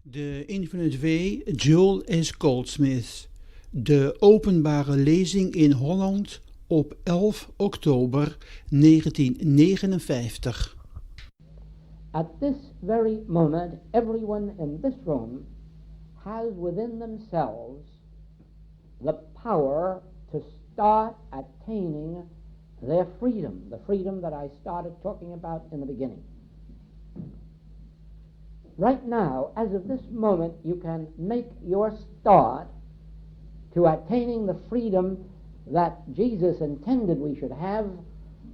De Infinite Way, Joel S. Goldsmith. De openbare lezing in Holland op 11 oktober 1959. At this very moment, everyone in this room has within themselves the power to start attaining their freedom, the freedom that I started talking about in the beginning. Right now, as of this moment, you can make your start to attaining the freedom that Jesus intended we should have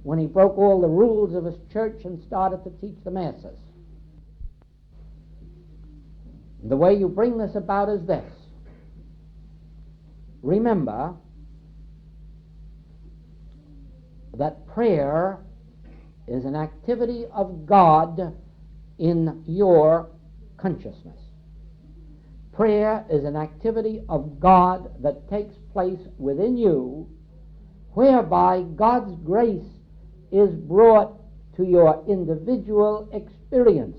when he broke all the rules of his church and started to teach the masses. The way you bring this about is this. Remember that prayer is an activity of God in your consciousness. Prayer is an activity of God that takes place within you, whereby God's grace is brought to your individual experience.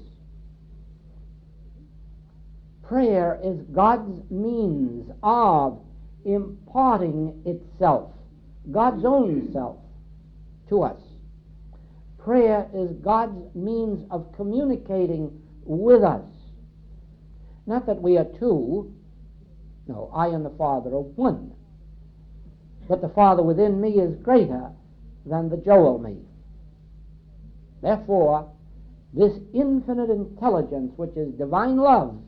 Prayer is God's means of imparting itself, God's own self, to us. Prayer is God's means of communicating with us. Not that we are two. No, I and the Father are one. But the Father within me is greater than the Joel me. Therefore, this infinite intelligence, which is divine love,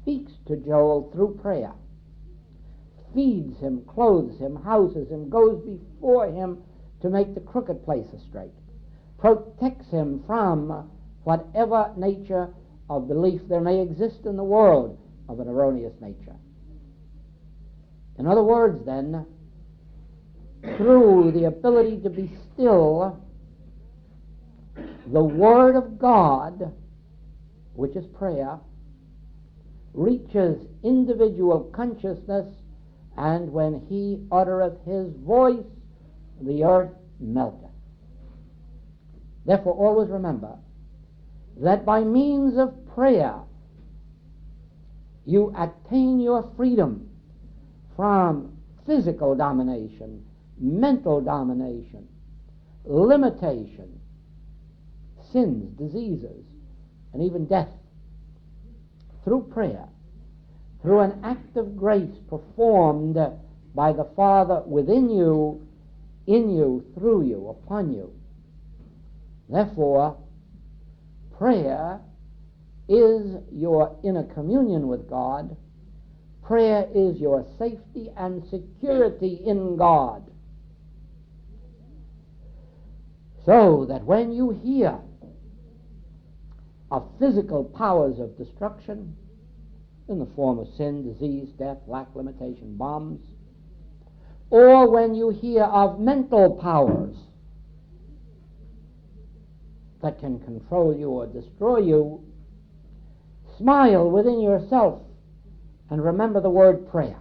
speaks to Joel through prayer, feeds him, clothes him, houses him, goes before him to make the crooked places straight, protects him from whatever nature of belief there may exist in the world of an erroneous nature. In other words, then, through the ability to be still, the Word of God, which is prayer, reaches individual consciousness, and when he uttereth his voice, the earth melteth. Therefore, always remember that by means of prayer you attain your freedom from physical domination, mental domination, limitation, sins, diseases, and even death. Through prayer, through an act of grace performed by the Father within you, in you, through you, upon you. Therefore, prayer is your inner communion with God. Prayer is your safety and security in God. So that when you hear of physical powers of destruction in the form of sin, disease, death, lack, limitation, bombs, or when you hear of mental powers that can control you or destroy you, smile within yourself and remember the word prayer.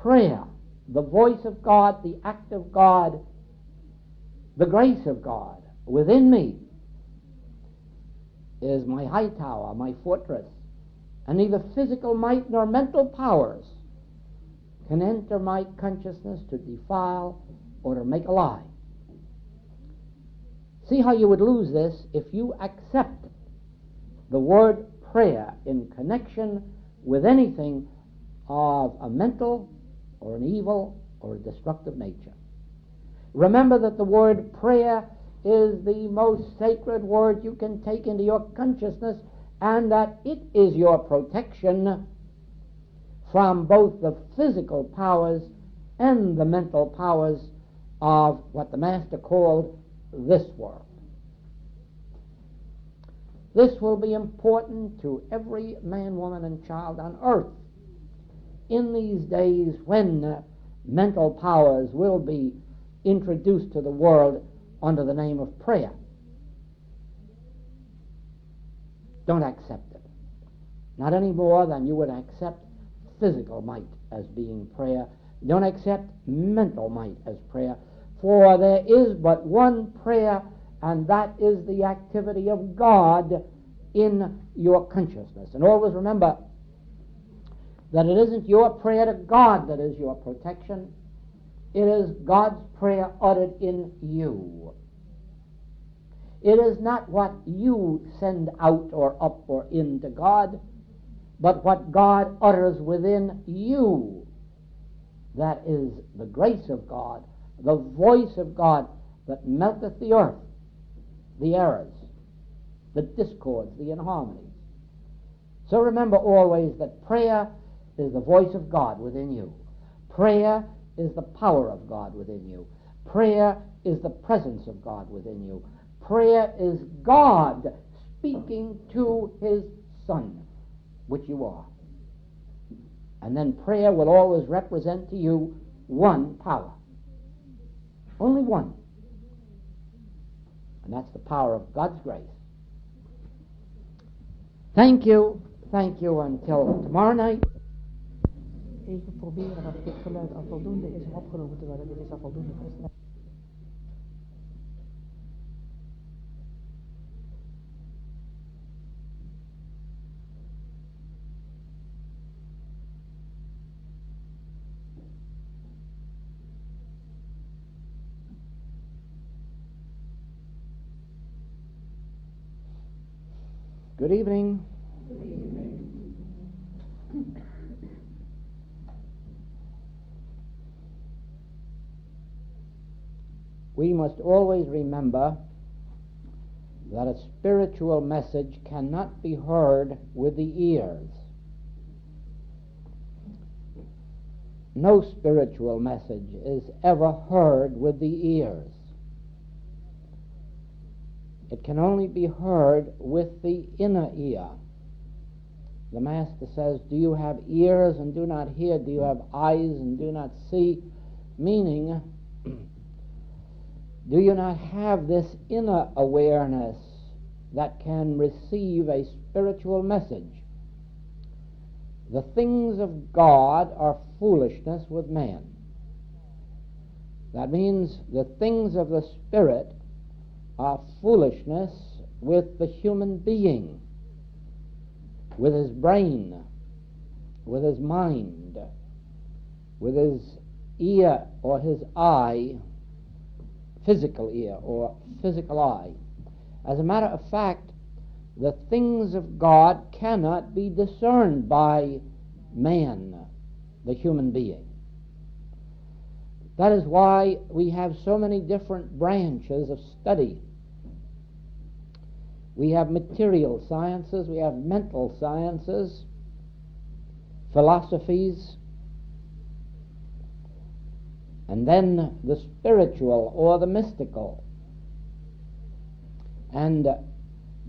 Prayer, the voice of God, the act of God, the grace of God within me, is my high tower, my fortress, and neither physical might nor mental powers can enter my consciousness to defile or to make a lie. See how you would lose this if you accept the word prayer in connection with anything of a mental or an evil or a destructive nature. Remember that the word prayer is the most sacred word you can take into your consciousness, and that it is your protection from both the physical powers and the mental powers of what the Master called this world. This will be important to every man, woman, and child on earth in these days when mental powers will be introduced to the world under the name of prayer. Don't accept it. Not any more than you would accept physical might as being prayer. Don't accept mental might as prayer. For there is but one prayer, and that is the activity of God in your consciousness. And always remember that it isn't your prayer to God that is your protection. It is God's prayer uttered in you. It is not what you send out or up or in to God, but what God utters within you. That is the grace of God, the voice of God that melteth the earth, the errors, the discords, the inharmonies. So remember always that prayer is the voice of God within you. Prayer is the power of God within you. Prayer is the presence of God within you. Prayer is God speaking to his Son, which you are. And then prayer will always represent to you one power. Only one. And that's the power of God's grace. Thank you. Thank you until tomorrow night. Even proberen of dit geluid al voldoende is om opgenomen te worden. Dit is al voldoende versneld. Good evening. We must always remember that a spiritual message cannot be heard with the ears. No spiritual message is ever heard with the ears. It can only be heard with the inner ear. The Master says, do you have ears and do not hear? Do you have eyes and do not see? Meaning, do you not have this inner awareness that can receive a spiritual message? The things of God are foolishness with man. That means the things of the Spirit are foolishness with the human being, with his brain, with his mind, with his ear or his eye, physical ear or physical eye. As a matter of fact, the things of God cannot be discerned by man, the human being. That is why we have so many different branches of study. We have material sciences, we have mental sciences, philosophies, and then the spiritual or the mystical. And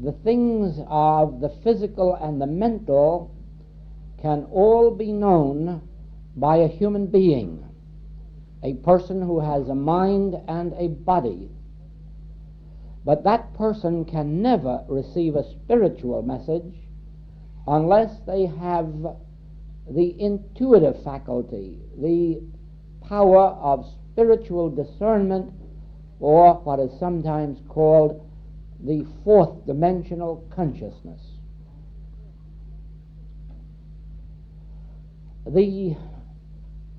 the things of the physical and the mental can all be known by a human being, a person who has a mind and a body. But that person can never receive a spiritual message unless they have the intuitive faculty, the power of spiritual discernment, or what is sometimes called the fourth dimensional consciousness. The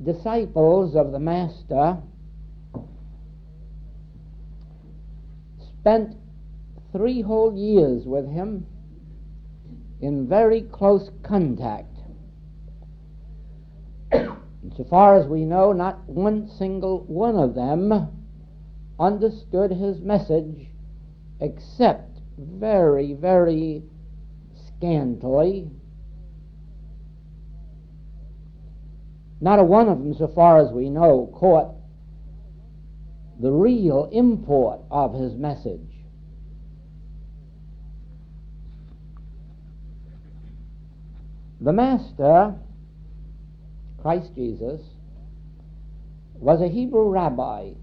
disciples of the Master spent 3 whole years with him in very close contact. So far as we know, not one single one of them understood his message except very, very scantily. Not a one of them, so far as we know, caught the real import of his message. The Master, Christ Jesus, was a Hebrew rabbi,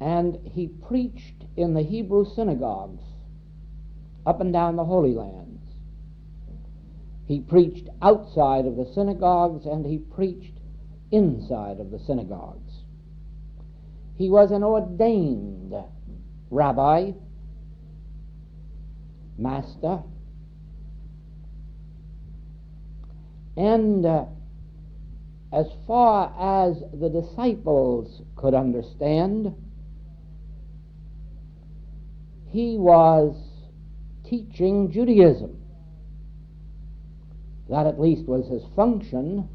and he preached in the Hebrew synagogues up and down the Holy Lands. He preached outside of the synagogues, and he preached inside of the synagogues. He was an ordained rabbi, master, and as far as the disciples could understand, he was teaching Judaism. That at least was his function.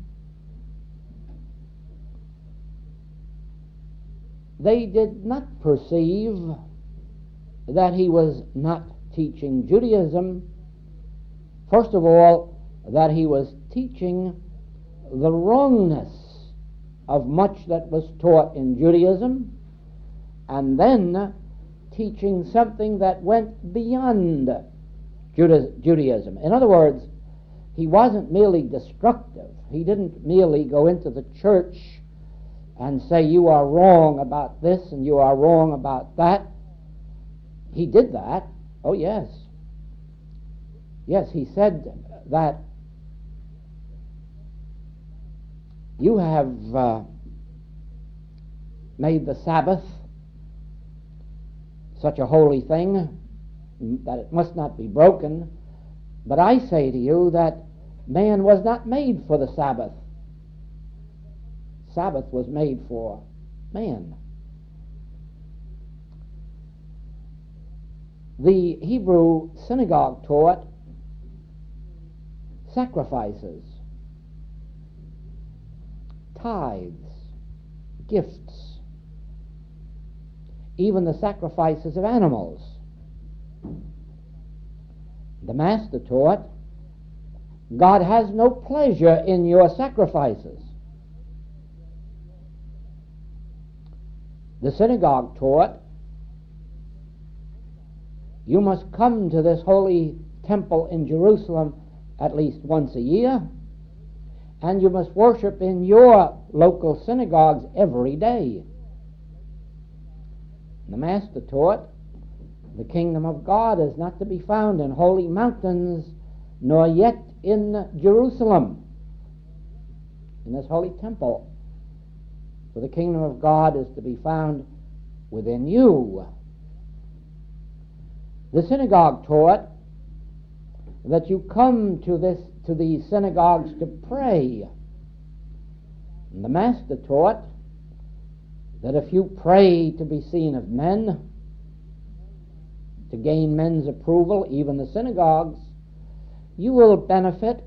They did not perceive that he was not teaching Judaism. First of all, that he was teaching the wrongness of much that was taught in Judaism, and then teaching something that went beyond Judaism. In other words, he wasn't merely destructive. He didn't merely go into the church and say, you are wrong about this and you are wrong about that. He did that. Oh, yes. Yes, he said that you have made the Sabbath such a holy thing that it must not be broken. But I say to you that man was not made for the Sabbath. Sabbath was made for man. The Hebrew synagogue taught sacrifices, tithes, gifts, even the sacrifices of animals. The master taught, God has no pleasure in your sacrifices. The synagogue taught, you must come to this holy temple in Jerusalem at least once a year, and you must worship in your local synagogues every day. The master taught, the kingdom of God is not to be found in holy mountains, nor yet in Jerusalem, in this holy temple. For the kingdom of God is to be found within you. The synagogue taught that you come to these synagogues to pray. And the master taught that if you pray to be seen of men, to gain men's approval, even the synagogues, you will benefit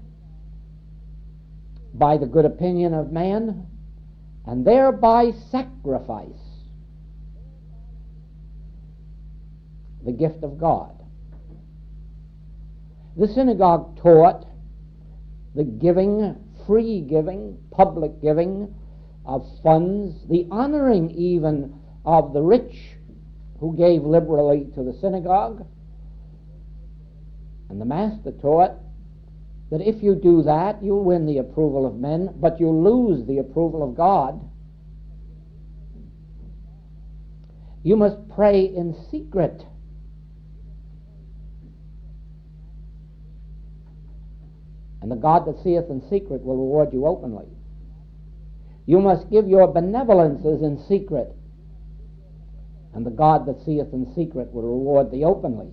by the good opinion of man, and thereby sacrifice the gift of God. The synagogue taught the giving, free giving, public giving of funds, the honoring even of the rich who gave liberally to the synagogue. And the master taught that if you do that, you'll win the approval of men, but you'll lose the approval of God. You must pray in secret. And the God that seeth in secret will reward you openly. You must give your benevolences in secret, and the God that seeth in secret will reward thee openly.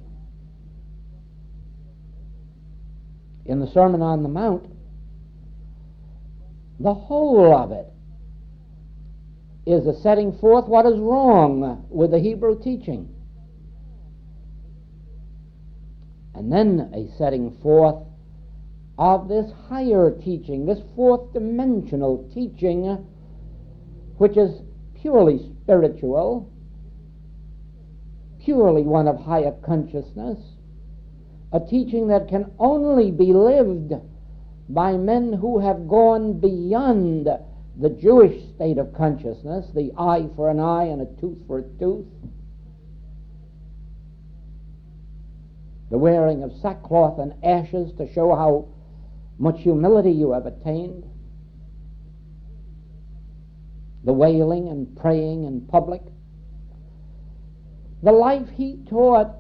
In the Sermon on the Mount, the whole of it is a setting forth what is wrong with the Hebrew teaching, and then a setting forth of this higher teaching, this fourth dimensional teaching, which is purely spiritual, purely one of higher consciousness, a teaching that can only be lived by men who have gone beyond the Jewish state of consciousness, the eye for an eye and a tooth for a tooth, the wearing of sackcloth and ashes to show how much humility you have attained, the wailing and praying in public. The life he taught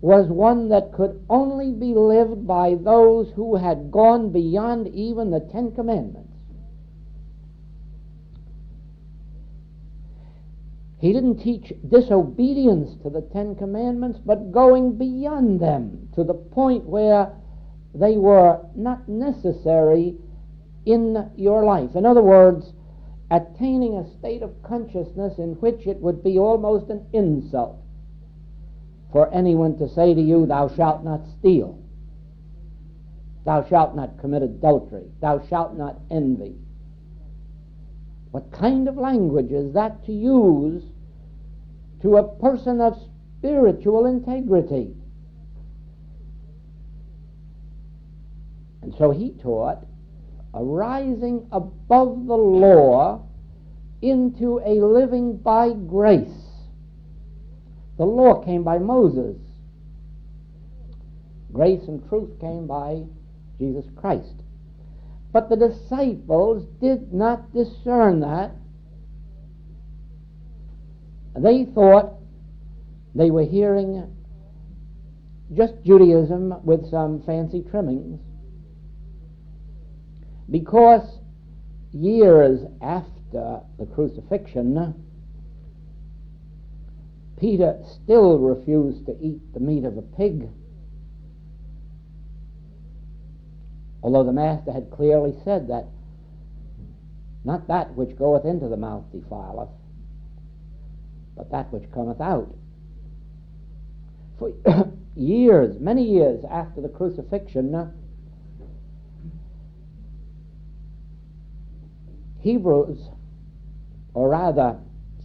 was one that could only be lived by those who had gone beyond even the Ten Commandments. He didn't teach disobedience to the Ten Commandments, but going beyond them to the point where they were not necessary in your life. In other words, attaining a state of consciousness in which it would be almost an insult for anyone to say to you, "Thou shalt not steal, thou shalt not commit adultery, thou shalt not envy." What kind of language is that to use to a person of spiritual integrity? And so he taught a rising above the law into a living by grace. The law came by Moses. Grace and truth came by Jesus Christ. But the disciples did not discern that. They thought they were hearing just Judaism with some fancy trimmings, because years after the crucifixion, Peter still refused to eat the meat of a pig, although the Master had clearly said that not that which goeth into the mouth defileth, but that which cometh out. For years, many years after the crucifixion, Hebrews, or rather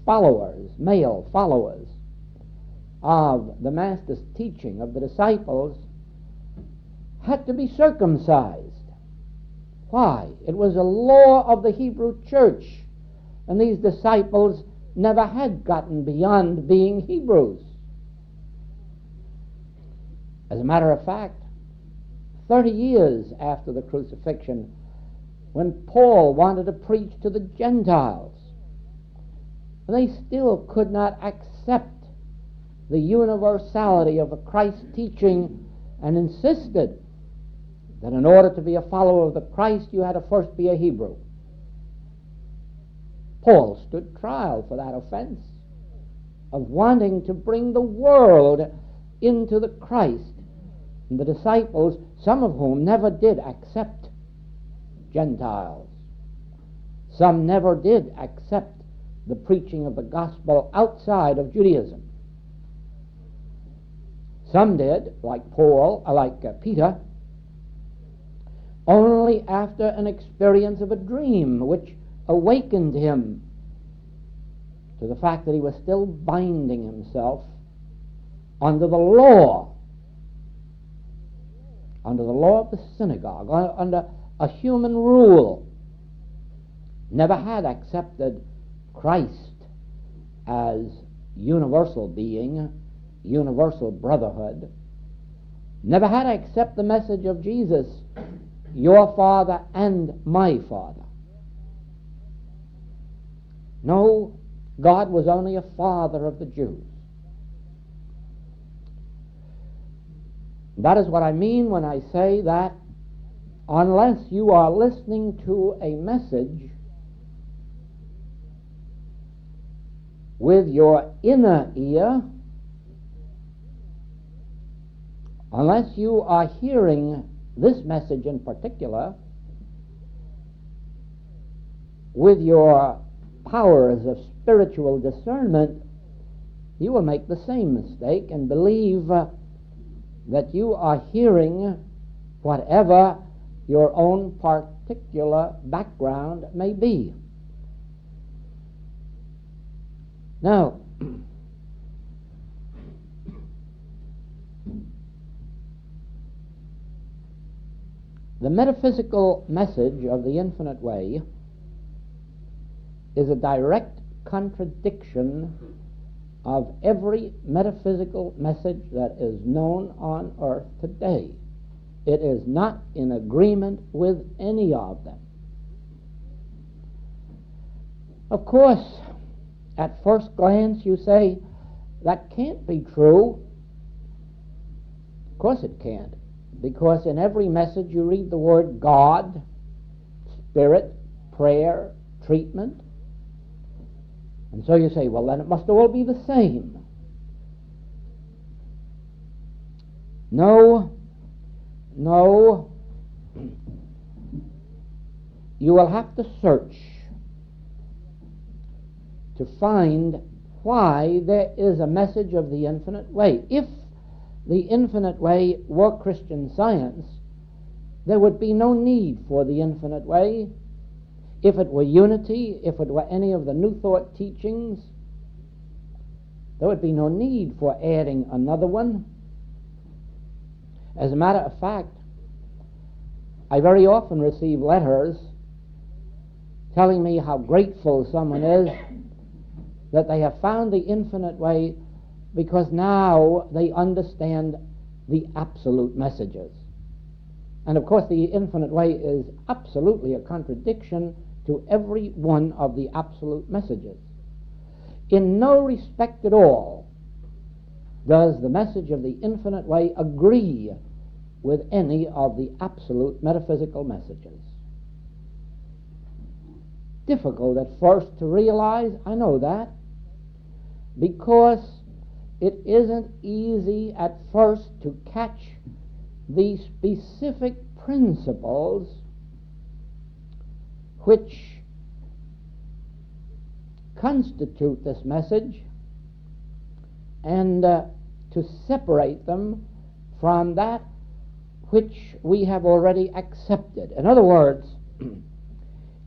followers, male followers of the Master's teaching of the disciples, had to be circumcised. Why? It was a law of the Hebrew church, and these disciples never had gotten beyond being Hebrews. As a matter of fact, 30 years after the crucifixion, when Paul wanted to preach to the Gentiles, they still could not accept the universality of the Christ teaching and insisted that in order to be a follower of the Christ, you had to first be a Hebrew. Paul stood trial for that offense of wanting to bring the world into the Christ. And the disciples, some of whom never did accept Gentiles, some never did accept the preaching of the gospel outside of Judaism. Some did, like Paul, like Peter, only after an experience of a dream which awakened him to the fact that he was still binding himself under the law of the synagogue, under a human rule. Never had accepted Christ as universal being, universal brotherhood. Never had accepted the message of Jesus, your Father and my Father. No, God was only a father of the Jews. That is what I mean when I say that unless you are listening to a message with your inner ear, unless you are hearing this message in particular with your powers of spiritual discernment, you will make the same mistake and believe that you are hearing whatever your own particular background may be. Now, the metaphysical message of the infinite way is a direct contradiction of every metaphysical message that is known on earth today. It is not in agreement with any of them. Of course, at first glance you say, that can't be true. Of course it can't, because in every message you read the word God, Spirit, prayer, treatment. And so you say, well, then it must all be the same. No, no. You will have to search to find why there is a message of the infinite way. If the infinite way were Christian Science, there would be no need for the infinite way. If it were unity, if it were any of the New Thought teachings, there would be no need for adding another one. As a matter of fact, I very often receive letters telling me how grateful someone is that they have found the infinite way because now they understand the absolute messages. And of course the infinite way is absolutely a contradiction to every one of the absolute messages. In no respect at all does the message of the infinite way agree with any of the absolute metaphysical messages. Difficult at first to realize, I know that, because it isn't easy at first to catch the specific principles which constitute this message and to separate them from that which we have already accepted. In other words,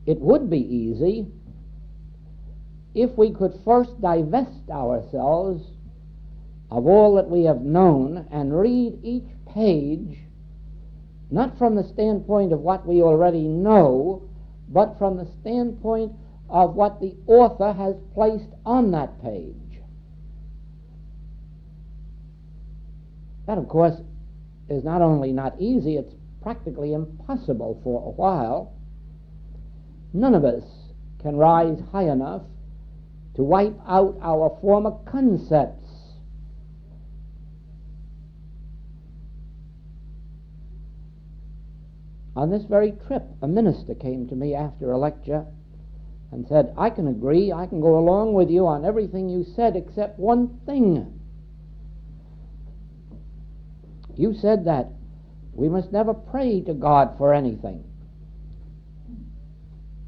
it would be easy if we could first divest ourselves of all that we have known and read each page not from the standpoint of what we already know, but from the standpoint of what the author has placed on that page. That, of course, is not only not easy, it's practically impossible for a while. None of us can rise high enough to wipe out our former concepts. On this very trip, a minister came to me after a lecture and said, I can agree, I can go along with you on everything you said except one thing. You said that we must never pray to God for anything.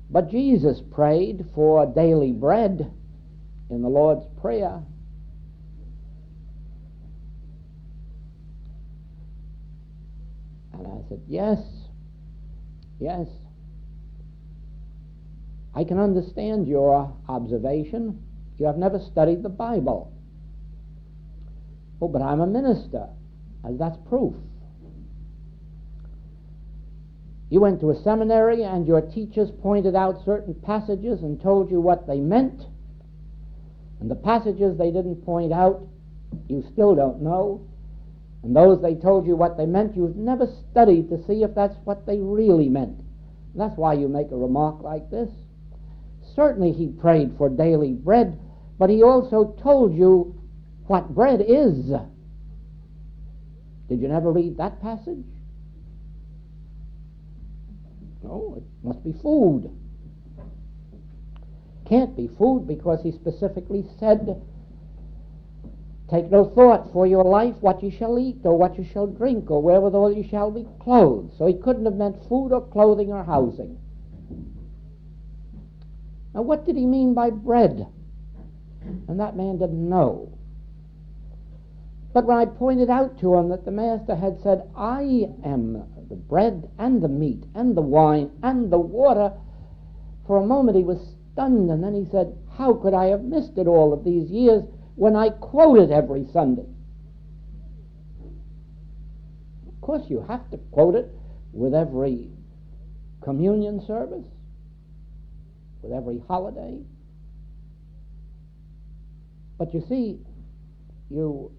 But Jesus prayed for daily bread in the Lord's Prayer. And I said, yes. I can understand your observation. You have never studied the Bible. Oh, but I'm a minister. And that's proof. You went to a seminary and your teachers pointed out certain passages and told you what they meant. And the passages they didn't point out, you still don't know. And those they told you what they meant, you've never studied to see if that's what they really meant. That's why you make a remark like this. Certainly he prayed for daily bread, but he also told you what bread is. Did you never read that passage? No, it must be food. Can't be food because he specifically said, take no thought for your life, what you shall eat, or what you shall drink, or wherewithal you shall be clothed. So he couldn't have meant food or clothing or housing. Now what did he mean by bread? And that man didn't know. But when I pointed out to him that the Master had said, I am the bread and the meat and the wine and the water, for a moment he was stunned, and then he said, how could I have missed it all of these years when I quote it every Sunday? Of course you have to quote it with every communion service, with every holiday. But you see, you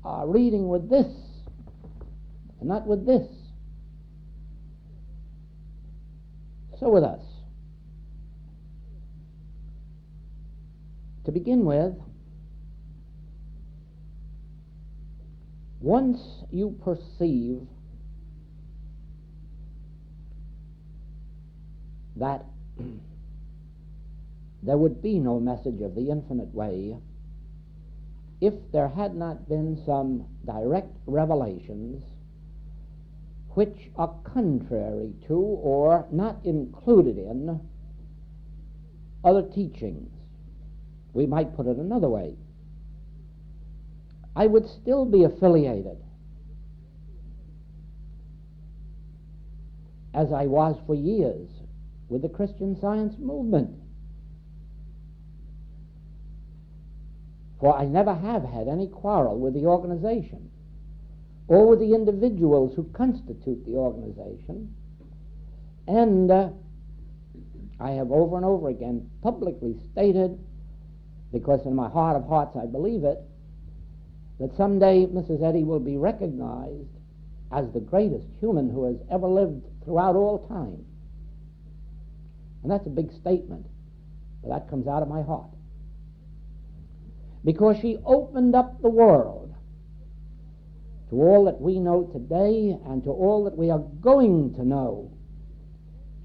are reading with this and not with this. So with us. To begin with, once you perceive that there would be no message of the infinite way if there had not been some direct revelations which are contrary to or not included in other teachings. We might put it another way. I would still be affiliated, as I was for years, with the Christian Science movement. For I never have had any quarrel with the organization or with the individuals who constitute the organization. And I have over and over again publicly stated, because in my heart of hearts I believe it, that someday Mrs. Eddy will be recognized as the greatest human who has ever lived throughout all time. And that's a big statement, but that comes out of my heart. Because she opened up the world to all that we know today and to all that we are going to know.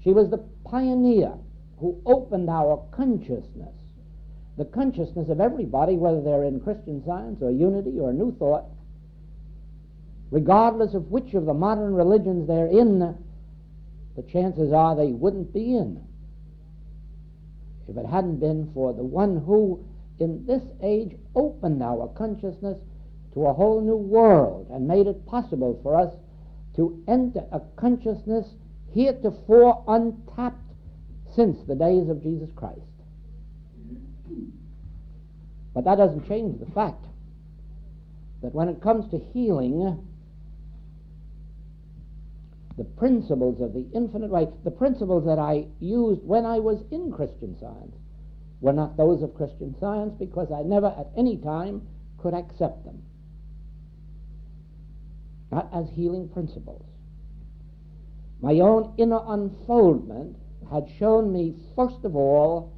She was the pioneer who opened our consciousness, the consciousness of everybody, whether they're in Christian Science or Unity or New Thought, regardless of which of the modern religions they're in, the chances are they wouldn't be in if it hadn't been for the one who, in this age, opened our consciousness to a whole new world and made it possible for us to enter a consciousness heretofore untapped since the days of Jesus Christ. But that doesn't change the fact that when it comes to healing, the principles of the infinite way, the principles that I used when I was in Christian Science, were not those of Christian Science, because I never at any time could accept them, not as healing principles. My own inner unfoldment had shown me, first of all,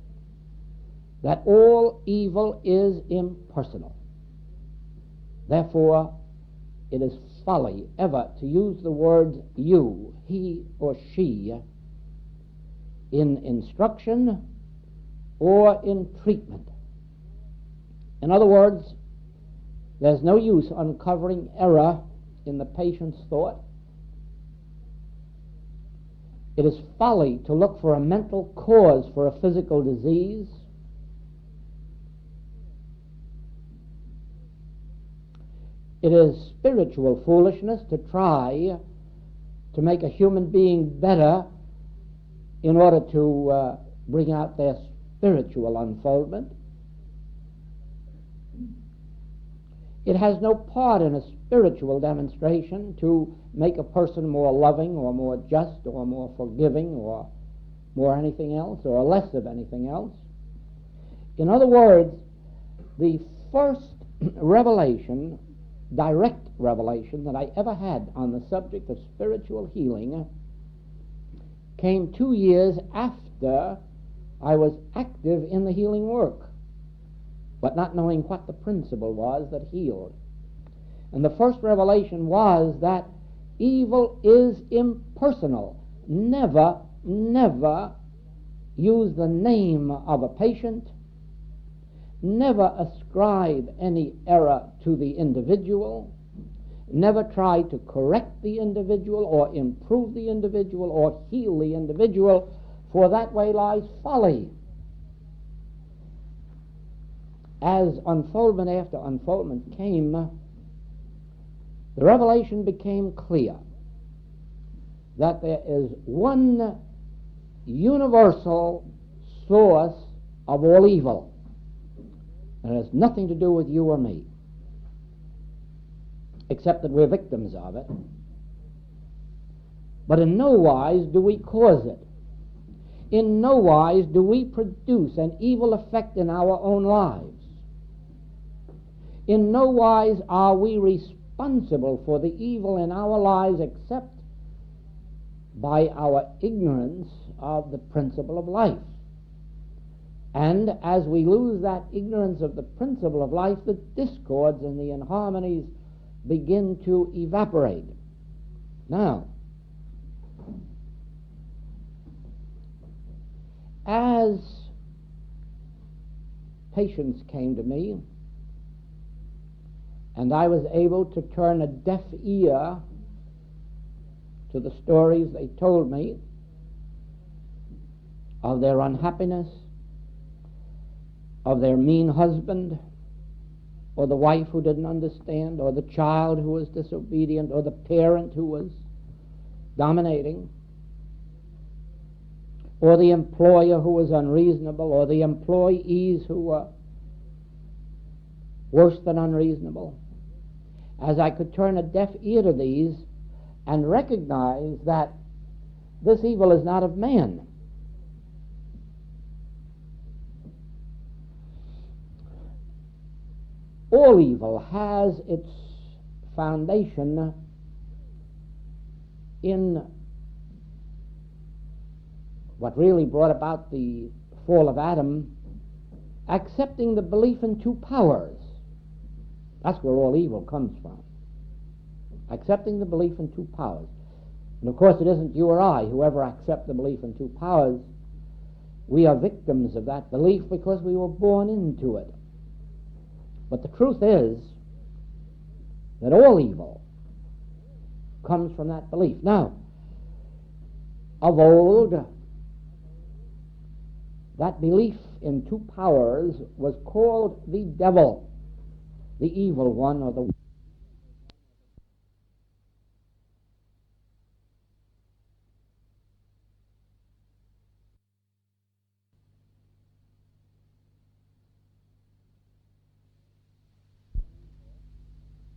that all evil is impersonal. Therefore, it is folly ever to use the words you, he or she, in instruction or in treatment. In other words, there's no use uncovering error in the patient's thought. It is folly to look for a mental cause for a physical disease. It is spiritual foolishness to try to make a human being better in order to bring out their spiritual unfoldment. It has no part in a spiritual demonstration to make a person more loving or more just or more forgiving or more anything else or less of anything else. In other words, the first revelation, direct revelation that I ever had on the subject of spiritual healing came 2 years after I was active in the healing work, but not knowing what the principle was that healed. And the first revelation was that evil is impersonal. Never, never use the name of a patient. Never ascribe any error to the individual. Never try to correct the individual or improve the individual or heal the individual, for that way lies folly. As unfoldment after unfoldment came, the revelation became clear that there is one universal source of all evil. And it has nothing to do with you or me, except that we're victims of it. But in no wise do we cause it. In no wise do we produce an evil effect in our own lives. In no wise are we responsible for the evil in our lives except by our ignorance of the principle of life. And as we lose that ignorance of the principle of life, the discords and the inharmonies begin to evaporate. Now, as patients came to me, and I was able to turn a deaf ear to the stories they told me of their unhappiness, of their mean husband, or the wife who didn't understand, or the child who was disobedient, or the parent who was dominating, or the employer who was unreasonable, or the employees who were worse than unreasonable. As I could turn a deaf ear to these and recognize that this evil is not of man. All evil has its foundation in what really brought about the fall of Adam, accepting the belief in two powers. That's where all evil comes from. Accepting the belief in two powers. And of course it isn't you or I who ever accept the belief in two powers. We are victims of that belief because we were born into it. But the truth is that all evil comes from that belief. Now, of old, that belief in two powers was called the devil, the evil one, or the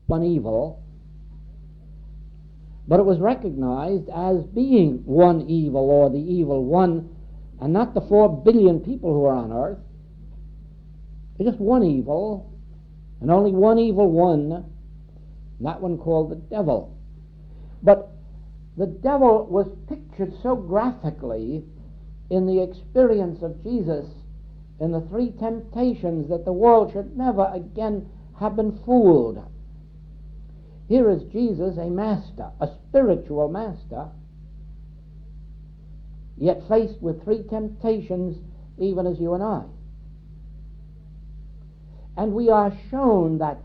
one evil, but it was recognized as being one evil, or the evil one, and not the 4 billion people who are on earth. It's just one evil, and only one evil one, and that one called the devil. But the devil was pictured so graphically in the experience of Jesus in the 3 temptations that the world should never again have been fooled. Here is Jesus, a master, a spiritual master, yet faced with 3 temptations, even as you and I. And we are shown that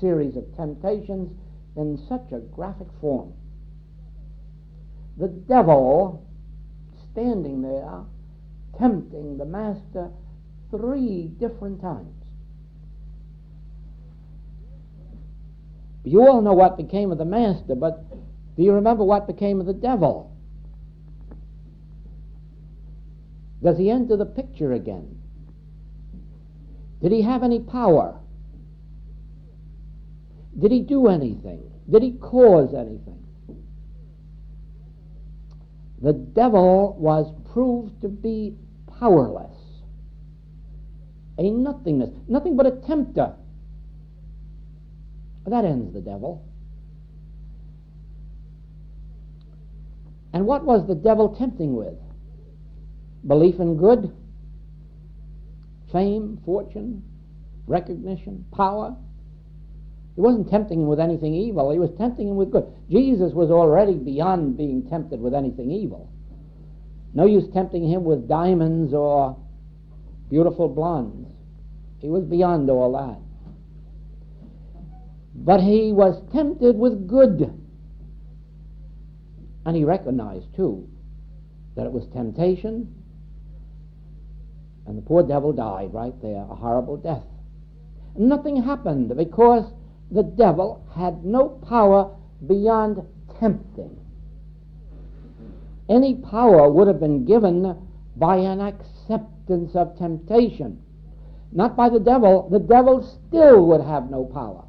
series of temptations in such a graphic form. The devil standing there, tempting the master 3 different times. You all know what became of the master, but do you remember what became of the devil? Does he enter the picture again? Did he have any power? Did he do anything? Did he cause anything? The devil was proved to be powerless, a nothingness, nothing but a tempter. That ends the devil. And what was the devil tempting with? Belief in good, fame, fortune, recognition, power. He wasn't tempting him with anything evil. He was tempting him with good. Jesus was already beyond being tempted with anything evil. No use tempting him with diamonds or beautiful blondes. He was beyond all that. But he was tempted with good. And he recognized, too, that it was temptation. And the poor devil died right there, a horrible death. Nothing happened because the devil had no power beyond tempting. Any power would have been given by an acceptance of temptation. Not by the devil. The devil still would have no power.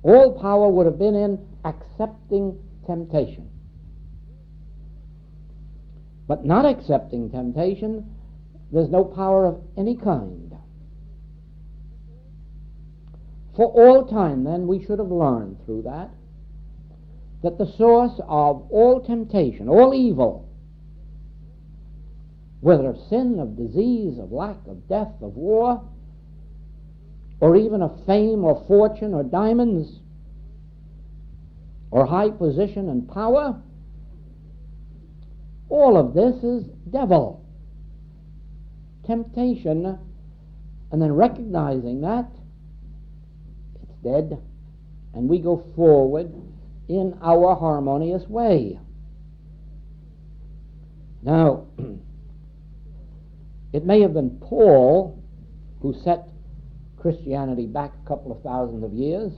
All power would have been in accepting temptation. But not accepting temptation, there's no power of any kind. For all time, then, we should have learned through that the source of all temptation, all evil, whether of sin, of disease, of lack, of death, of war, or even of fame or fortune or diamonds or high position and power, all of this is devil temptation, and then recognizing that it's dead, and we go forward in our harmonious way. Now, it may have been Paul who set Christianity back a couple of thousand of years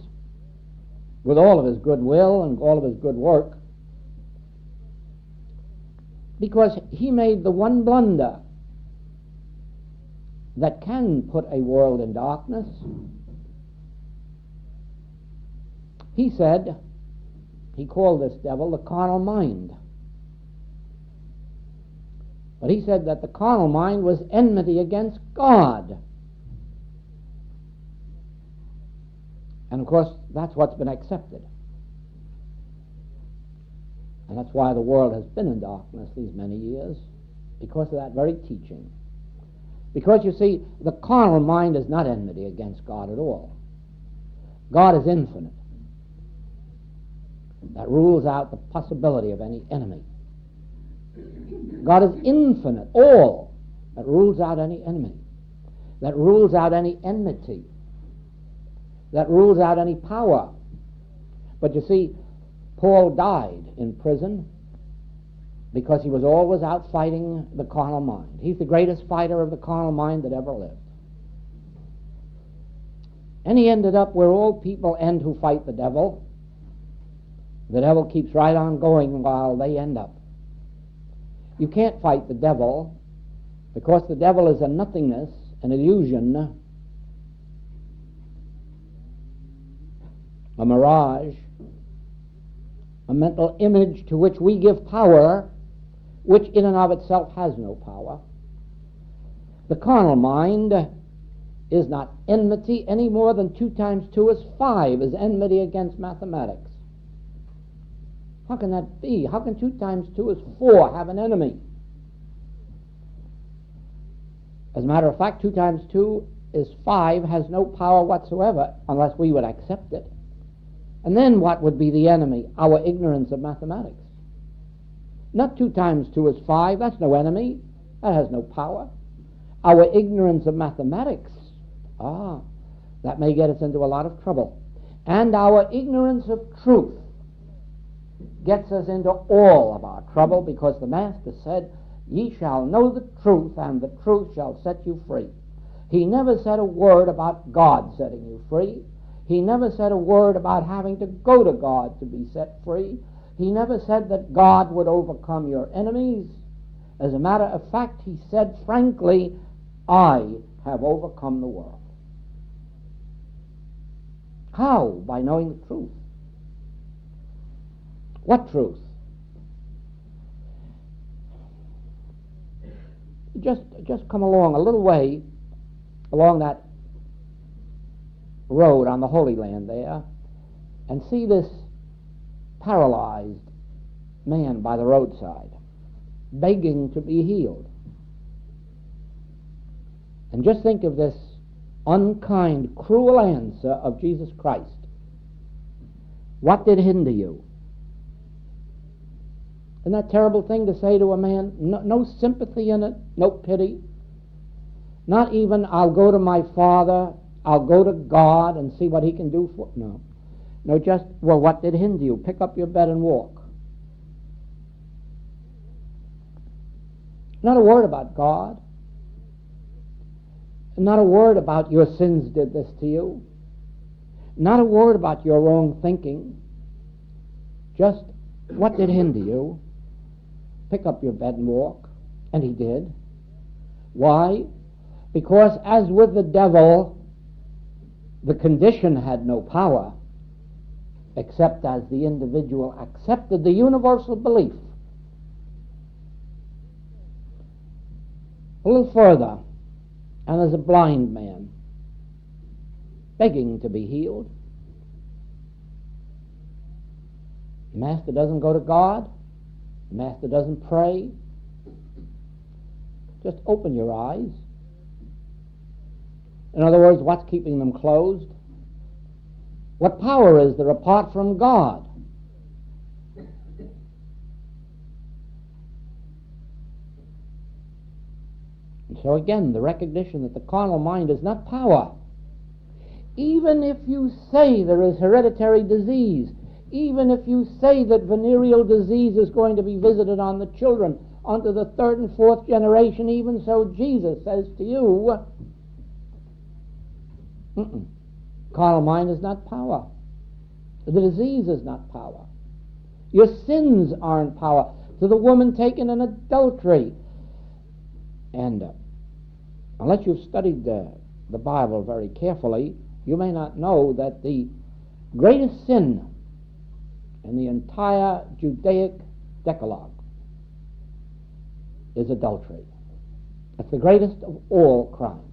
with all of his goodwill and all of his good work, because he made the one blunder that can put a world in darkness. He said, he called this devil the carnal mind. But he said that the carnal mind was enmity against God. And of course, that's what's been accepted. And that's why the world has been in darkness these many years, because of that very teaching. Because, you see, the carnal mind is not enmity against God at all. God is infinite. That rules out the possibility of any enemy. God is infinite, all. That rules out any enemy. That rules out any enmity. That rules out any power. But you see, Paul died in prison because he was always out fighting the carnal mind. He's the greatest fighter of the carnal mind that ever lived. And he ended up where all people end who fight the devil. The devil keeps right on going while they end up. You can't fight the devil because the devil is a nothingness, an illusion, a mirage, a mental image to which we give power, which in and of itself has no power. The carnal mind is not enmity any more than 2 times 2 is 5 is enmity against mathematics. How can that be? How can 2 times 2 is 4 have an enemy? As a matter of fact, 2 times 2 is 5 has no power whatsoever unless we would accept it. And then what would be the enemy? Our ignorance of mathematics. Not 2 times 2 is 5, that's no enemy. That has no power. Our ignorance of mathematics, that may get us into a lot of trouble. And our ignorance of truth gets us into all of our trouble, because the Master said, "Ye shall know the truth, and the truth shall set you free." He never said a word about God setting you free. He never said a word about having to go to God to be set free. He never said that God would overcome your enemies. As a matter of fact, he said frankly, "I have overcome the world." How? By knowing the truth. What truth? Just come along a little way along that road on the Holy Land there and see this paralyzed man by the roadside begging to be healed. And just think of this unkind, cruel answer of Jesus Christ. What did hinder you? Isn't that a terrible thing to say to a man? No sympathy in it, no pity. Not even, "I'll go to my Father, I'll go to God and see what he can do for..." No, just, "Well, what did hinder you? Pick up your bed and walk." Not a word about God. Not a word about your sins did this to you. Not a word about your wrong thinking. Just, what did hinder you? Pick up your bed and walk. And he did. Why? Because as with the devil, the condition had no power, except as the individual accepted the universal belief. A little further, and there's a blind man begging to be healed. The Master doesn't go to God. The Master doesn't pray. Just open your eyes. In other words, what's keeping them closed? What power is there apart from God? And So again, the recognition that the carnal mind is not power. Even if you say there is hereditary disease, even if you say that venereal disease is going to be visited on the children unto the third and fourth generation, even so Jesus says to you, carnal mind is not power. The disease is not power. Your sins aren't power. To the woman taken in adultery. And unless you've studied the Bible very carefully, you may not know that the greatest sin in the entire Judaic Decalogue is adultery. That's the greatest of all crimes.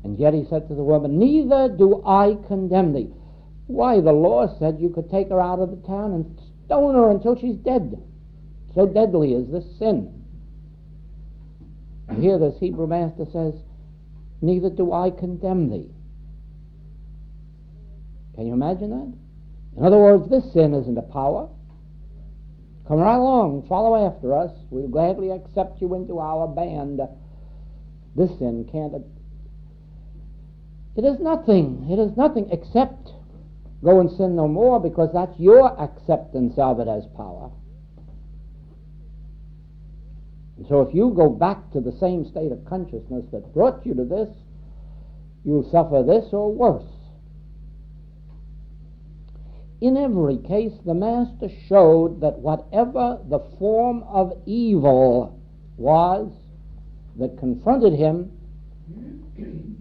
And yet he said to the woman, neither do I condemn thee. Why, the law said you could take her out of the town and stone her until she's dead. So deadly is this sin. And here this Hebrew master says, neither do I condemn thee. Can you imagine that? In other words, this sin isn't a power. Come right along, follow after us. We'll gladly accept you into our band. This sin can't. It is nothing. It is nothing except go and sin no more, because that's your acceptance of it as power. And so if you go back to the same state of consciousness that brought you to this, you'll suffer this or worse. In every case, the Master showed that whatever the form of evil was that confronted him,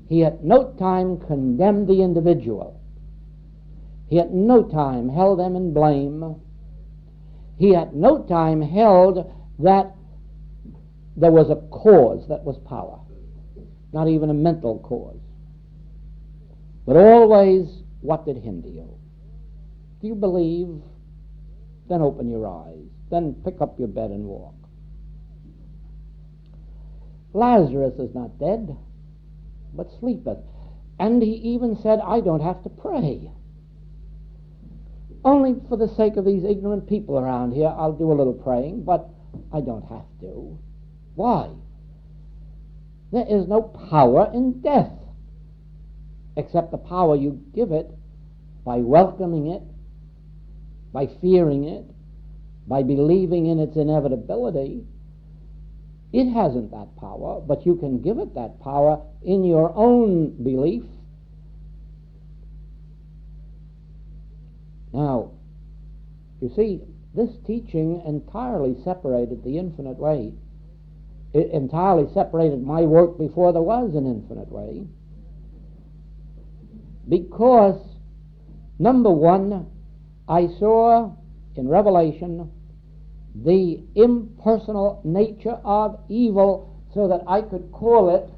he at no time condemned the individual. He at no time held them in blame. He at no time held that there was a cause that was power, not even a mental cause. But always, what did hinder you? Do you believe? Then open your eyes. Then pick up your bed and walk. Lazarus is not dead, but sleepeth. And he even said, I don't have to pray. Only for the sake of these ignorant people around here, I'll do a little praying, but I don't have to. Why? There is no power in death, except the power you give it by welcoming it, by fearing it, by believing in its inevitability. It hasn't that power, but you can give it that power in your own belief. Now, you see, this teaching entirely separated the infinite way. It entirely separated my work before there was an infinite way. Because, number one, I saw in Revelation the impersonal nature of evil, so that I could call it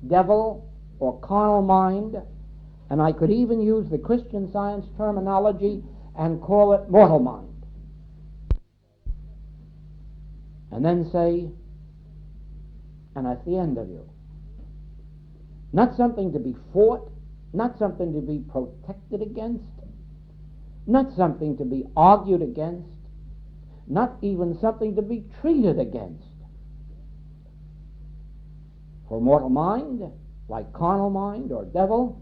devil or carnal mind, and I could even use the Christian Science terminology and call it mortal mind. And then say, and that's the end of you. Not something to be fought, not something to be protected against, not something to be argued against, not even something to be treated against. For mortal mind, like carnal mind or devil,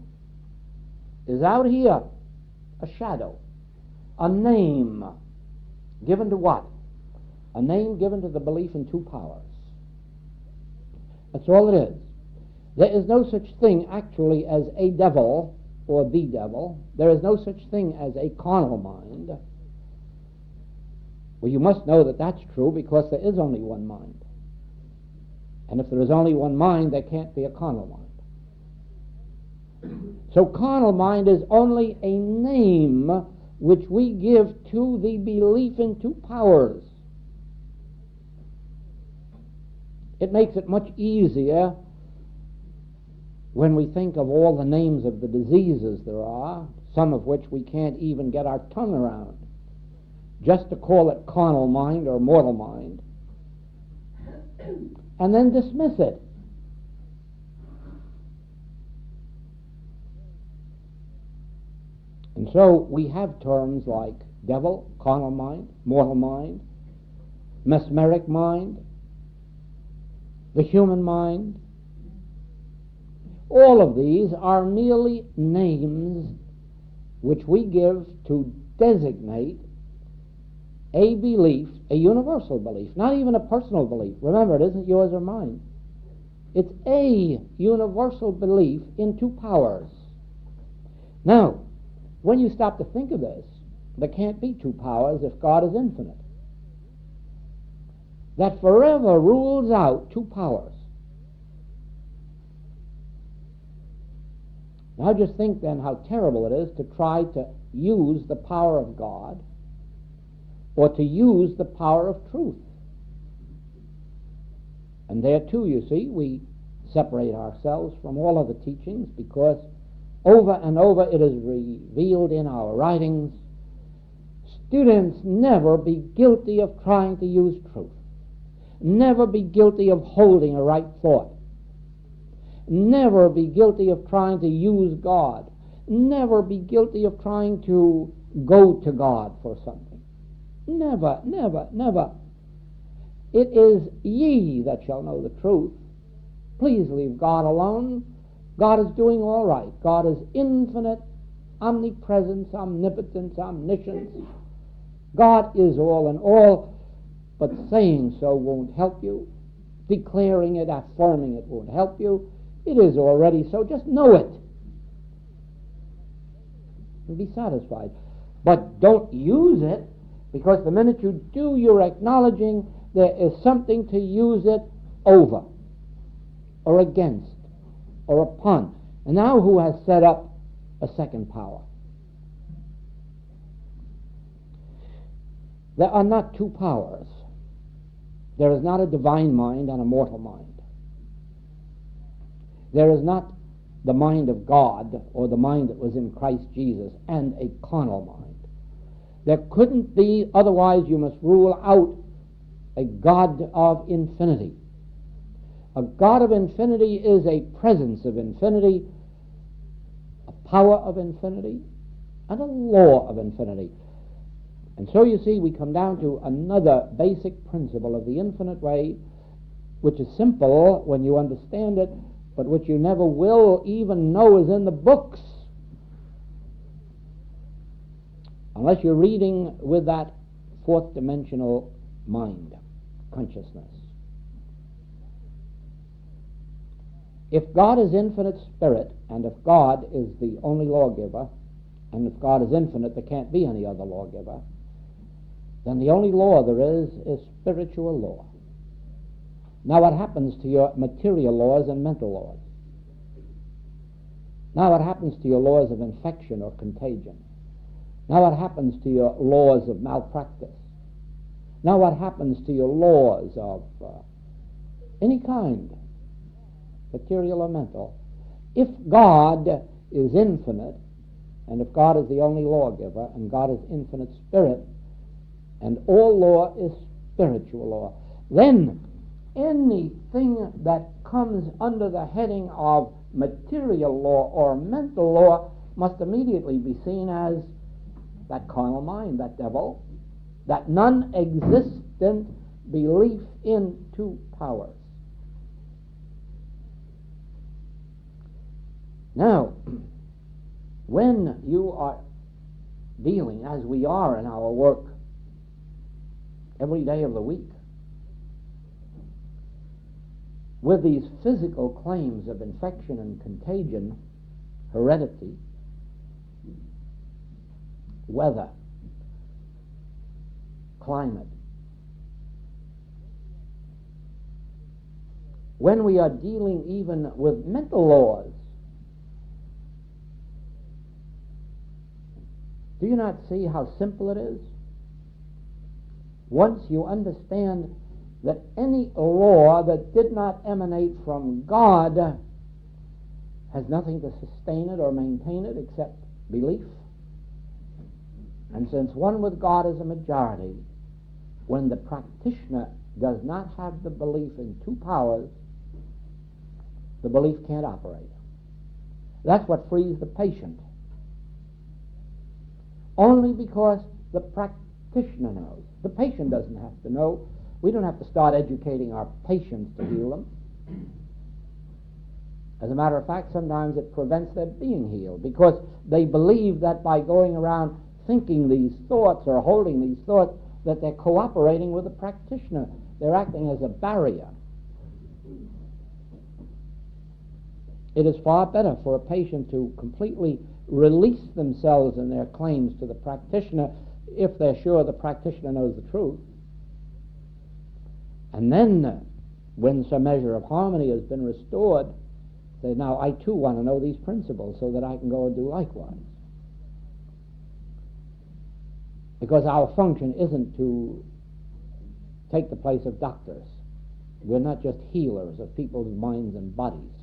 is out here a shadow, a name given to what? A name given to the belief in two powers. That's all it is. There is no such thing actually as a devil or the devil. There is no such thing as a carnal mind. Well, you must know that that's true, because there is only one mind. And if there is only one mind, there can't be a carnal mind. So carnal mind is only a name which we give to the belief in two powers. It makes it much easier when we think of all the names of the diseases there are, some of which we can't even get our tongue around, just to call it carnal mind or mortal mind, and then dismiss it. And so we have terms like devil, carnal mind, mortal mind, mesmeric mind, the human mind. All of these are merely names which we give to designate a belief, a universal belief, not even a personal belief. Remember, it isn't yours or mine. It's a universal belief in two powers. Now, when you stop to think of this, there can't be two powers if God is infinite. That forever rules out two powers. Now just think then how terrible it is to try to use the power of God or to use the power of truth. And there too, you see, we separate ourselves from all other teachings because over and over it is revealed in our writings. Students, never be guilty of trying to use truth. Never be guilty of holding a right thought. Never be guilty of trying to use God. Never be guilty of trying to go to God for something. Never, never, never. It is ye that shall know the truth. Please leave God alone. God is doing all right. God is infinite, omnipresence, omnipotence, omniscience. God is all in all, but saying so won't help you. Declaring it, affirming it won't help you. It is already so. Just know it and be satisfied. But don't use it, because the minute you do, you're acknowledging there is something to use it over or against or upon. And now who has set up a second power? There are not two powers. There is not a divine mind and a mortal mind. There is not the mind of God or the mind that was in Christ Jesus and a carnal mind. There couldn't be, otherwise you must rule out a God of infinity. A God of infinity is a presence of infinity, a power of infinity, and a law of infinity. And so you see, we come down to another basic principle of the infinite way, which is simple when you understand it, but which you never will even know is in the books, unless you're reading with that fourth dimensional mind, consciousness. If God is infinite spirit, and if God is the only lawgiver, and if God is infinite, there can't be any other lawgiver, then the only law there is spiritual law. Now what happens to your material laws and mental laws? Now what happens to your laws of infection or contagion? Now what happens to your laws of malpractice? Now what happens to your laws of any kind, material or mental? If God is infinite, and if God is the only lawgiver, and God is infinite spirit, and all law is spiritual law, then anything that comes under the heading of material law or mental law must immediately be seen as that carnal mind, that devil, that non-existent belief in two powers. Now, when you are dealing, as we are in our work every day of the week, with these physical claims of infection and contagion, heredity, weather, climate, when we are dealing even with mental laws, do you not see how simple it is? Once you understand that any law that did not emanate from God has nothing to sustain it or maintain it except belief. And since one with God is a majority, when the practitioner does not have the belief in two powers, the belief can't operate. That's what frees the patient. Only because the practitioner knows. The patient doesn't have to know. We don't have to start educating our patients to heal them. As a matter of fact, sometimes it prevents their being healed, because they believe that by going around thinking these thoughts or holding these thoughts, that they're cooperating with the practitioner. They're acting as a barrier. It is far better for a patient to completely release themselves in their claims to the practitioner if they're sure the practitioner knows the truth. And then, when some measure of harmony has been restored, say, now I too want to know these principles so that I can go and do likewise. Because our function isn't to take the place of doctors. We're not just healers of people's minds and bodies.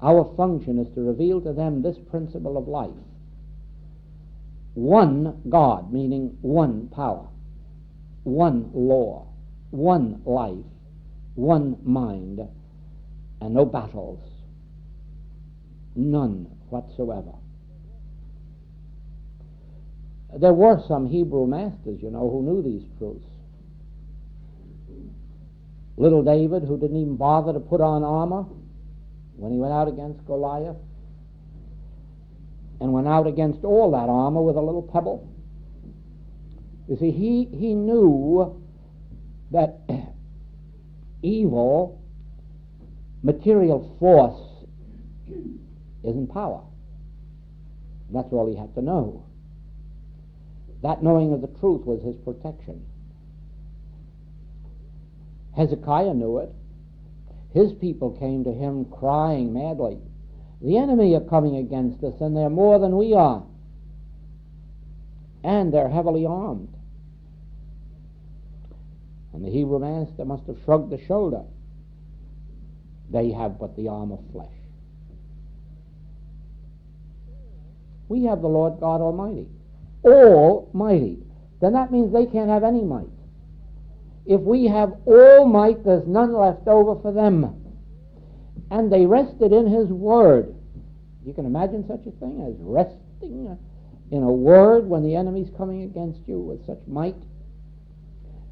Our function is to reveal to them this principle of life. One God, meaning one power, one law, one life, one mind, and no battles, none whatsoever. There were some Hebrew masters, who knew these truths. Little David, who didn't even bother to put on armor when he went out against Goliath, and went out against all that armor with a little pebble. You see, he knew that evil, material force, isn't power. That's all he had to know. That knowing of the truth was his protection. Hezekiah knew it. His people came to him crying madly, "The enemy are coming against us, and they're more than we are. And they're heavily armed." And the Hebrew master must have shrugged the shoulder. "They have but the arm of flesh. We have the Lord God Almighty. Almighty. Then that means they can't have any might. If we have all might, there's none left over for them. And they rested in his word." You can imagine such a thing as resting in a word when the enemy's coming against you with such might.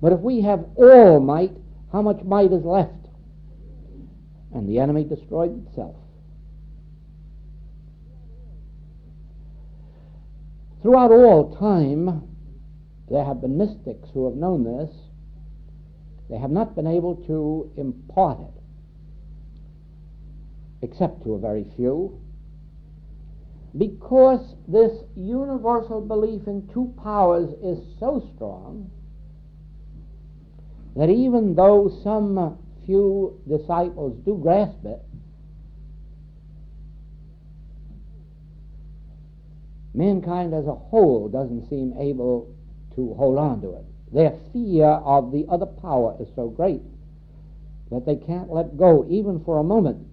But if we have all might, how much might is left? And the enemy destroyed itself. Throughout all time, there have been mystics who have known this. They have not been able to impart it, except to a very few, because this universal belief in two powers is so strong that even though some few disciples do grasp it, mankind as a whole doesn't seem able to hold on to it. Their fear of the other power is so great that they can't let go even for a moment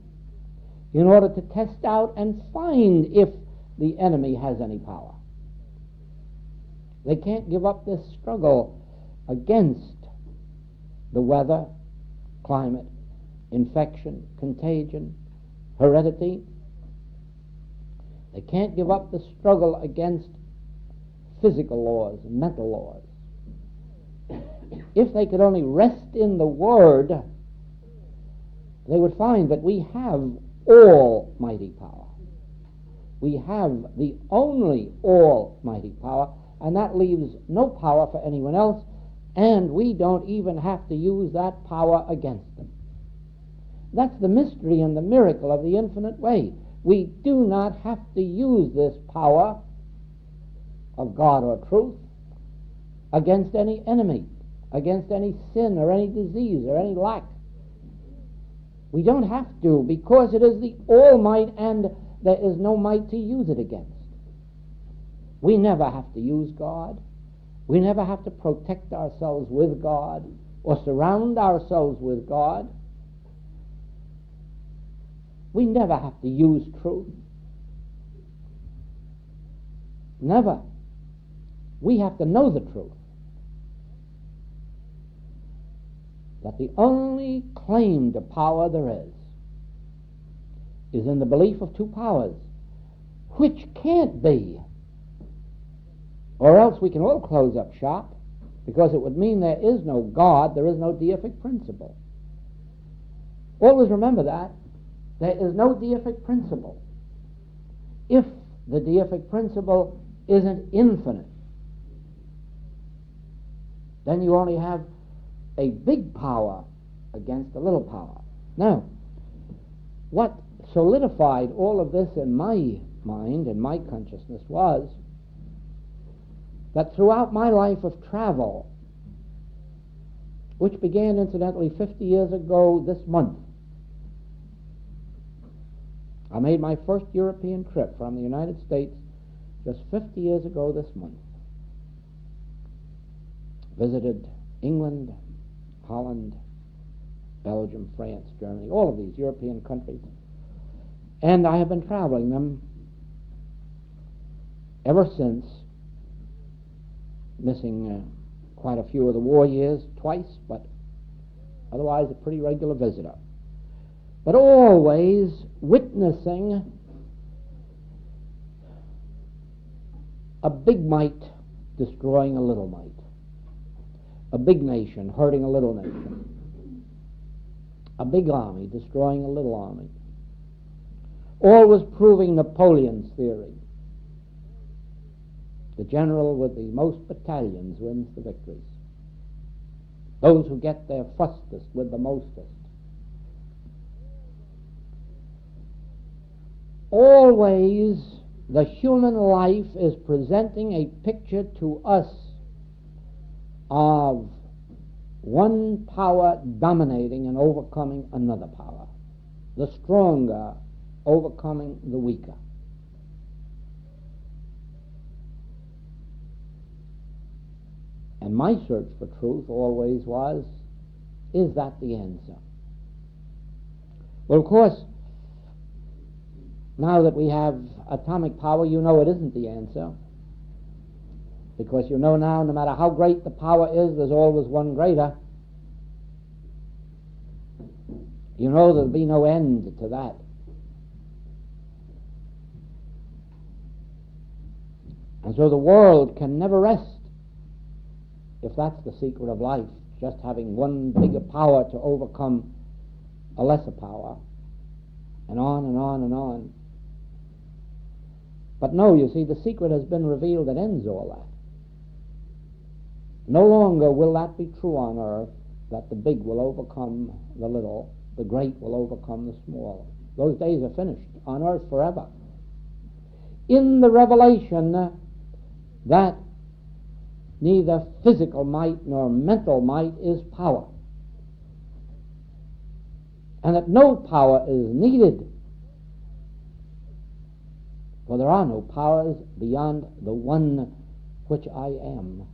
in order to test out and find if the enemy has any power. They can't give up this struggle against the weather, climate, infection, contagion, heredity. They can't give up the struggle against physical laws and mental laws. If they could only rest in the Word, they would find that we have almighty power. We have the only almighty power, and that leaves no power for anyone else, and we don't even have to use that power against them. That's the mystery and the miracle of the infinite way. We do not have to use this power of God or truth against any enemy, against any sin or any disease or any lack. We don't have to, because it is the all-might and there is no might to use it against. We never have to use God. We never have to protect ourselves with God or surround ourselves with God. We never have to use truth. Never. We have to know the truth. That the only claim to power there is in the belief of two powers, which can't be, or else we can all close up shop, because it would mean there is no God, there is no deific principle. Always remember that. There is no deific principle if the deific principle isn't infinite. Then you only have a big power against a little power. Now, what solidified all of this in my mind and my consciousness was that throughout my life of travel, which began incidentally 50 years ago this month, I made my first European trip from the United States just 50 years ago this month. Visited England, Holland, Belgium, France, Germany, all of these European countries. And I have been traveling them ever since, missing quite a few of the war years twice, but otherwise a pretty regular visitor. But always witnessing a big might destroying a little might, a big nation hurting a little nation, a big army destroying a little army, always proving Napoleon's theory. The general with the most battalions wins the victories. Those who get there fastest with the mostest. Always the human life is presenting a picture to us of one power dominating and overcoming another power, the stronger overcoming the weaker. And my search for truth always was, is that the answer? Well, of course, now that we have atomic power, you know it isn't the answer. Because you know now, no matter how great the power is, there's always one greater. You know there'll be no end to that. And so the world can never rest, if that's the secret of life, just having one bigger power to overcome a lesser power, and on and on and on. But no, you see, the secret has been revealed that ends all that. No longer will that be true on earth, that the big will overcome the little, the great will overcome the small. Those days are finished on earth forever. In the revelation that neither physical might nor mental might is power, and that no power is needed, for there are no powers beyond the one which I am.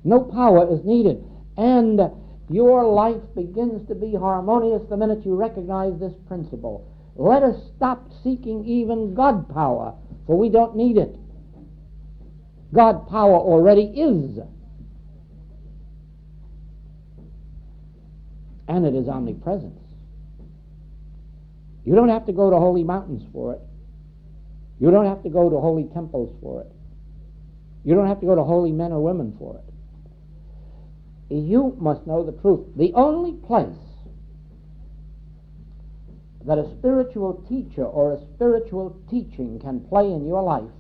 No power is needed, and your life begins to be harmonious the minute you recognize this principle. Let us stop seeking even God power, for we don't need it. God power already is, and it is omnipresence. You don't have to go to holy mountains for it. You don't have to go to holy temples for it. You don't have to go to holy men or women for it. You must know the truth. The only place that a spiritual teacher or a spiritual teaching can play in your life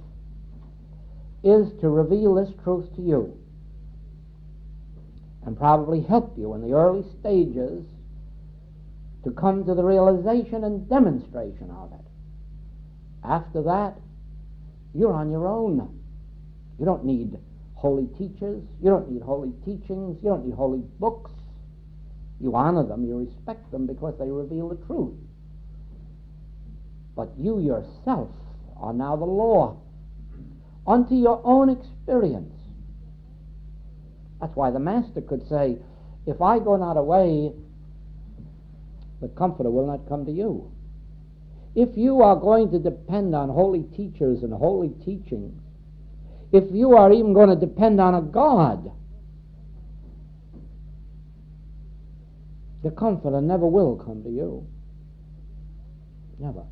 is to reveal this truth to you and probably help you in the early stages to come to the realization and demonstration of it. After that, you're on your own. You don't need holy teachers. You don't need holy teachings. You don't need holy books. You honor them. You respect them because they reveal the truth. But you yourself are now the law unto your own experience. That's why the Master could say, if I go not away, the Comforter will not come to you. If you are going to depend on holy teachers and holy teachings, if you are even going to depend on a God, the Comforter never will come to you. Never.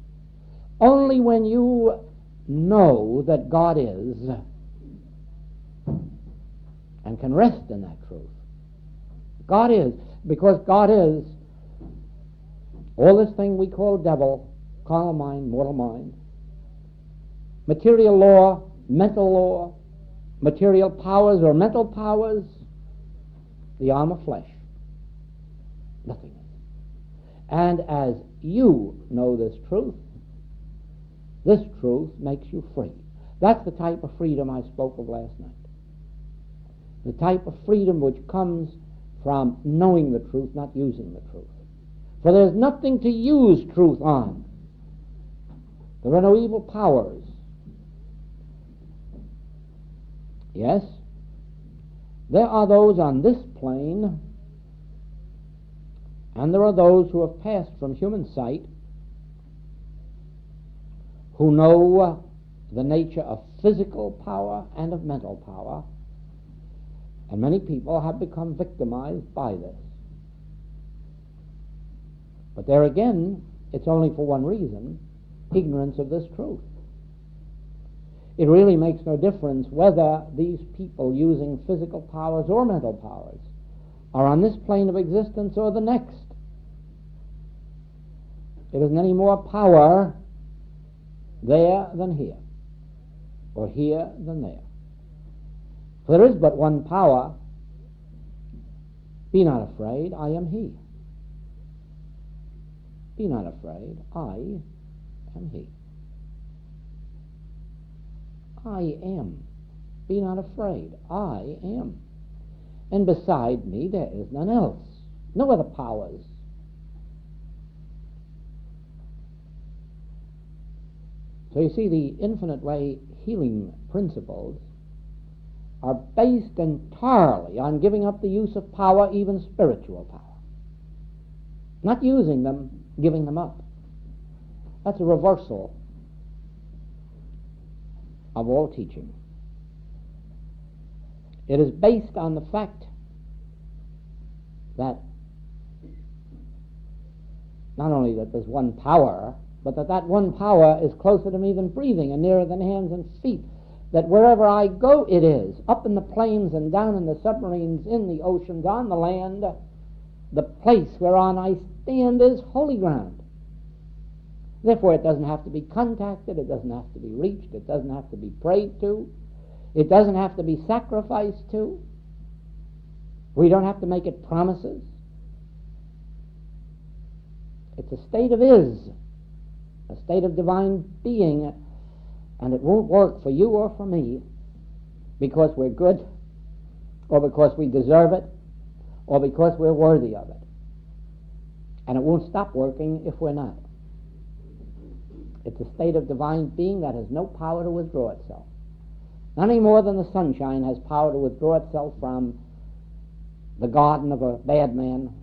Only when you know that God is and can rest in that truth, God is. Because God is, all this thing we call devil, carnal mind, mortal mind, material law, mental law, material powers or mental powers, the arm of flesh, nothing is. And as you know this truth makes you free. That's the type of freedom I spoke of last night. The type of freedom which comes from knowing the truth, not using the truth. For there's nothing to use truth on. There are no evil powers. Yes, there are those on this plane, and there are those who have passed from human sight, who know the nature of physical power and of mental power, and many people have become victimized by this. But there again, it's only for one reason, ignorance of this truth. It really makes no difference whether these people using physical powers or mental powers are on this plane of existence or the next. There isn't any more power there than here, or here than there. For there is but one power. Be not afraid, I am he. Be not afraid, I am he. I am. Be not afraid, I am. And beside me there is none else, no other powers. So you see, the infinite way healing principles are based entirely on giving up the use of power, even spiritual power. Not using them, giving them up. That's a reversal of all teaching. It is based on the fact that not only that there's one power, but that one power is closer to me than breathing and nearer than hands and feet. That wherever I go it is, up in the plains and down in the submarines, in the oceans, on the land, the place whereon I stand is holy ground. Therefore it doesn't have to be contacted, it doesn't have to be reached, it doesn't have to be prayed to, it doesn't have to be sacrificed to. We don't have to make it promises. It's a state of is, a state of divine being, and it won't work for you or for me because we're good, or because we deserve it, or because we're worthy of it. And it won't stop working if we're not. It's a state of divine being that has no power to withdraw itself. Not any more than the sunshine has power to withdraw itself from the garden of a bad man